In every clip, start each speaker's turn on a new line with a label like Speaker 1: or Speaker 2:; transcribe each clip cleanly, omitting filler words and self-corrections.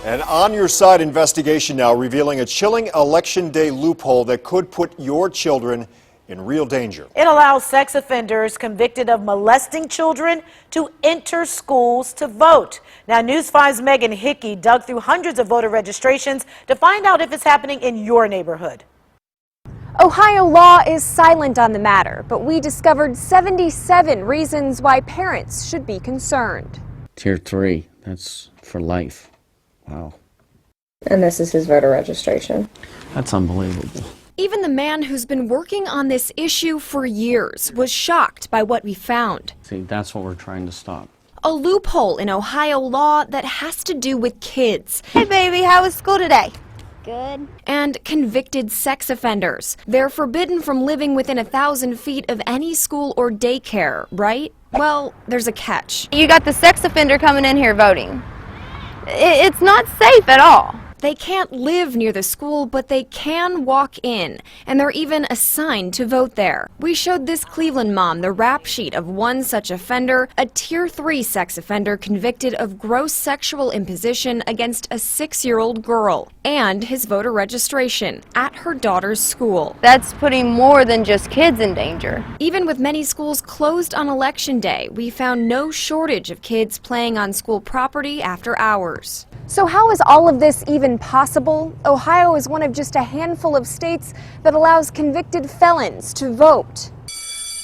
Speaker 1: An on-your-side investigation now revealing a chilling Election Day loophole that could put your children in real danger.
Speaker 2: It allows sex offenders convicted of molesting children to enter schools to vote. Now, News 5's Megan Hickey dug through hundreds of voter registrations to find out if it's happening in your neighborhood.
Speaker 3: Ohio law is silent on the matter, but we discovered 77 reasons why parents should be concerned.
Speaker 4: Tier 3, that's for life. Wow.
Speaker 5: And this is his voter registration.
Speaker 4: That's unbelievable.
Speaker 3: Even the man who's been working on this issue for years was shocked by what we found.
Speaker 4: See, that's what we're trying to stop.
Speaker 3: A loophole in Ohio law that has to do with kids.
Speaker 6: Hey baby, how was school today?
Speaker 3: Good. And convicted sex offenders. They're forbidden from living within 1,000 feet of any school or daycare, right? Well, there's a catch.
Speaker 6: You got the sex offender coming in here voting. It's not safe at all.
Speaker 3: They can't live near the school, but they can walk in, and they're even assigned to vote there. We showed this Cleveland mom the rap sheet of one such offender, a Tier 3 sex offender convicted of gross sexual imposition against a 6-year-old girl, and his voter registration at her daughter's school.
Speaker 6: That's putting more than just kids in danger.
Speaker 3: Even with many schools closed on Election Day, we found no shortage of kids playing on school property after hours. So how is all of this even possible? Ohio is one of just a handful of states that allows convicted felons to vote.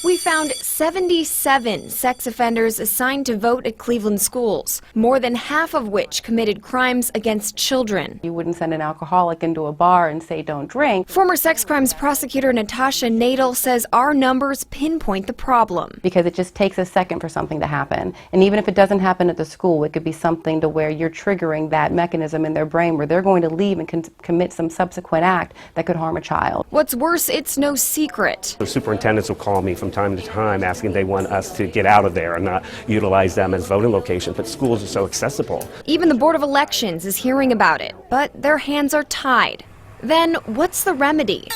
Speaker 3: We found 77 sex offenders assigned to vote at Cleveland schools, more than half of which committed crimes against children.
Speaker 7: You wouldn't send an alcoholic into a bar and say don't drink.
Speaker 3: Former sex crimes prosecutor Natasha Nadel says our numbers pinpoint the problem.
Speaker 7: Because it just takes a second for something to happen. And even if it doesn't happen at the school, it could be something to where you're triggering that mechanism in their brain where they're going to leave and commit some subsequent act that could harm a child.
Speaker 3: What's worse, it's no secret.
Speaker 8: The superintendents will call me from time to time asking they want us to get out of there and not utilize them as voting locations, but schools are so accessible.
Speaker 3: Even the Board of Elections is hearing about it, but their hands are tied. Then what's the remedy?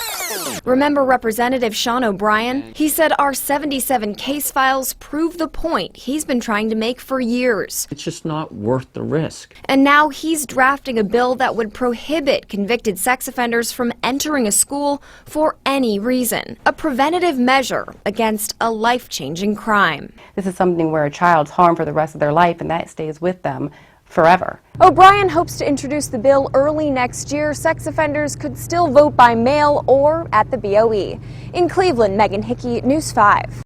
Speaker 3: Remember Representative Sean O'Brien? He said our 77 case files prove the point he's been trying to make for years.
Speaker 4: It's just not worth the risk.
Speaker 3: And now he's drafting a bill that would prohibit convicted sex offenders from entering a school for any reason. A preventative measure against a life-changing crime.
Speaker 7: This is something where a child's harmed for the rest of their life and that stays with them forever.
Speaker 3: O'Brien hopes to introduce the bill early next year. Sex offenders could still vote by mail or at the BOE. In Cleveland, Megan Hickey, News 5.